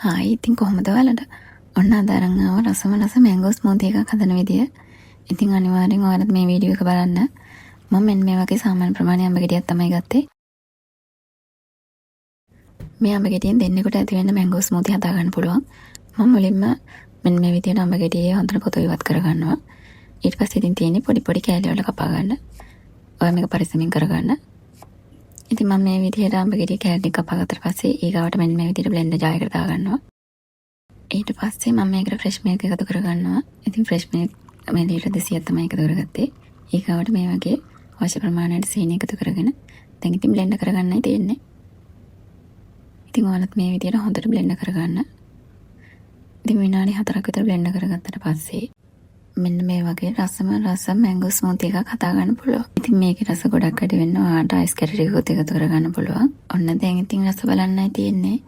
Hi ඉතින් කොහොමද ඔයාලට? ඔන්න අද අරන් ආව රසම රස මැංගෝ ස්මූති එකක් හදන විදිය. ඉතින් අනිවාර්යෙන් ඔයාලත් මේ වීඩියෝ එක බලන්න. මම මෙන්න මේ වගේ සාමාන්‍ය ප්‍රමාණයේ අඹ ගෙඩියක් තමයි ගත්තේ. මේ අඹ ගෙඩියෙන් දෙන්නෙකුට ඇති වෙන්න මැංගෝ ස්මූති හදා ගන්න පුළුවන්. මම මුලින්ම මෙන්න මේ විදියට අඹ ගෙඩියේ හොඳට පොතු ඉවත් කරගන්නවා. ඊට පස්සේ ඉතින් තියෙන්නේ පොඩි පොඩි කෑලි වල කපා ගන්න. ඔයා මේක පරිස්සමින් කරගන්න. ඉතින් මම මේ විදියට අඹ ගෙඩිය කෑලි කපා ගත්තට පස්සේ ඊගාවට මෙන්න මේ විදියට බ්ලෙන්ඩර් ජාර් එකට දාගන්නවා. ඊට පස්සේ මම මේකට ෆ්‍රෙෂ් මිල්ක් එකතු කරගන්නවා. ඉතින් ෆ්‍රෙෂ් මිල්ක් මේ ලීටර් 200ක් තමයි එකතු කරගත්තේ. ඊගාවට මේ වගේ අවශ්‍ය ප්‍රමාණයට සීනි එකතු කරගෙන දැන් ඉතින් බ්ලෙන්ඩ් කරගන්නයි තියෙන්නේ. ඉතින් ඔයාලත් මේ විදියට හොඳට බ්ලෙන්ඩ් කරගන්න. ඉතින් විනාඩි 4ක් විතර බ්ලෙන්ඩ් කරගත්තට පස්සේ මෙන්න මේ වගේ රස මැංගෝ ස්මූති එකක් හදා ගන්න පුළුවන්. ඉතින් මේකේ රස ගොඩක් වැඩි වෙන්න ඔයාලට අයිස් කැටරි එකත් එකතු කරගන්න පුළුවන්. ඔන්න දැන් ඉතින් රස බලන්නයි තියෙන්නේ.